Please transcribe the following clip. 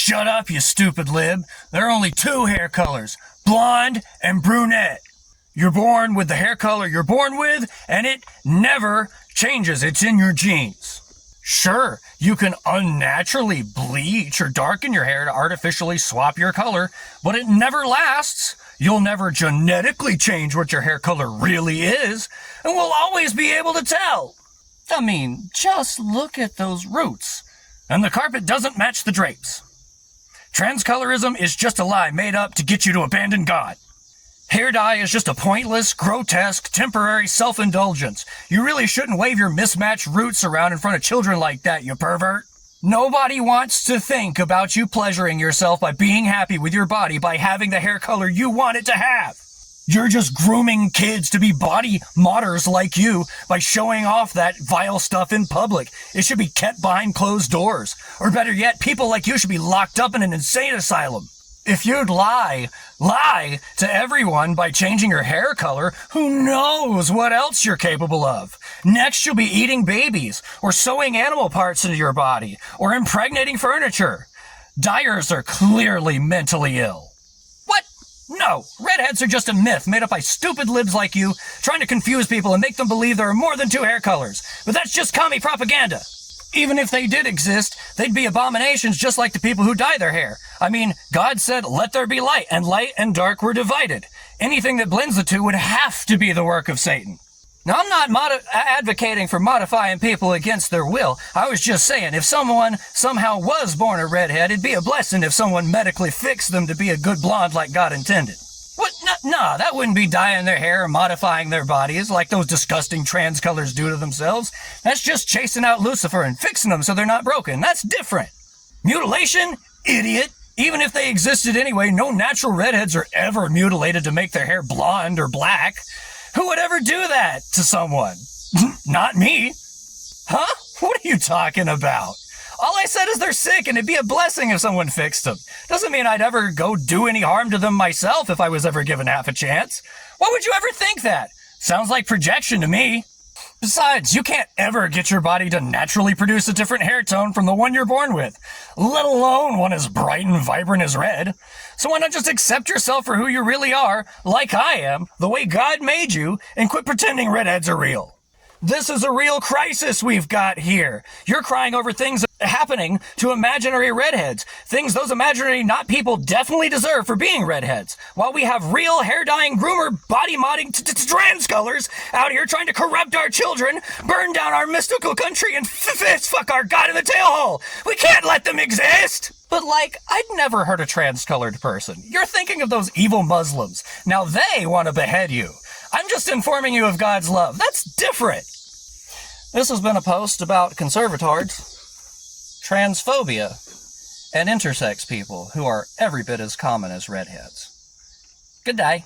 Shut up, you stupid lib. There are only two hair colors, blonde and brunette. You're born with the hair color you're born with, and it never changes. It's in your genes. Sure, you can unnaturally bleach or darken your hair to artificially swap your color, but it never lasts. You'll never genetically change what your hair color really is, and we'll always be able to tell. I mean, just look at those roots. And the carpet doesn't match the drapes. Transcolorism is just a lie made up to get you to abandon God. Hair dye is just a pointless, grotesque, temporary self-indulgence. You really shouldn't wave your mismatched roots around in front of children like that, you pervert. Nobody wants to think about you pleasuring yourself by being happy with your body by having the hair color you want it to have. You're just grooming kids to be body modders like you by showing off that vile stuff in public. It should be kept behind closed doors. Or better yet, people like you should be locked up in an insane asylum. If you'd lie to everyone by changing your hair color, who knows what else you're capable of? Next, you'll be eating babies, or sewing animal parts into your body, or impregnating furniture. Dyers are clearly mentally ill. What? No, redheads are just a myth made up by stupid libs like you, trying to confuse people and make them believe there are more than two hair colors. But that's just commie propaganda. Even if they did exist, they'd be abominations just like the people who dye their hair. I mean, God said, let there be light and dark were divided. Anything that blends the two would have to be the work of Satan. Now, I'm not advocating for modifying people against their will. I was just saying, if someone somehow was born a redhead, it'd be a blessing if someone medically fixed them to be a good blonde like God intended. What? Nah, that wouldn't be dyeing their hair or modifying their bodies like those disgusting trans colors do to themselves. That's just chasing out Lucifer and fixing them so they're not broken. That's different. Mutilation? Idiot. Even if they existed anyway, no natural redheads are ever mutilated to make their hair blonde or black. Who would ever do that to someone? Not me. Huh? What are you talking about? All I said is they're sick, and it'd be a blessing if someone fixed them. Doesn't mean I'd ever go do any harm to them myself if I was ever given half a chance. Why would you ever think that? Sounds like projection to me. Besides, you can't ever get your body to naturally produce a different hair tone from the one you're born with, let alone one as bright and vibrant as red. So why not just accept yourself for who you really are, like I am, the way God made you, and quit pretending redheads are real? This is a real crisis we've got here. You're crying over things happening to imaginary redheads. Things those imaginary not people definitely deserve for being redheads. While we have real hair-dyeing, groomer, body-modding trans colors out here trying to corrupt our children, burn down our mystical country, and fist-fuck our God in the tailhole. We can't let them exist! But I'd never heard a trans-colored person. You're thinking of those evil Muslims. Now they want to behead you. I'm just informing you of God's love. That's different. This has been a post about conservatards, transphobia, and intersex people who are every bit as common as redheads. Good day.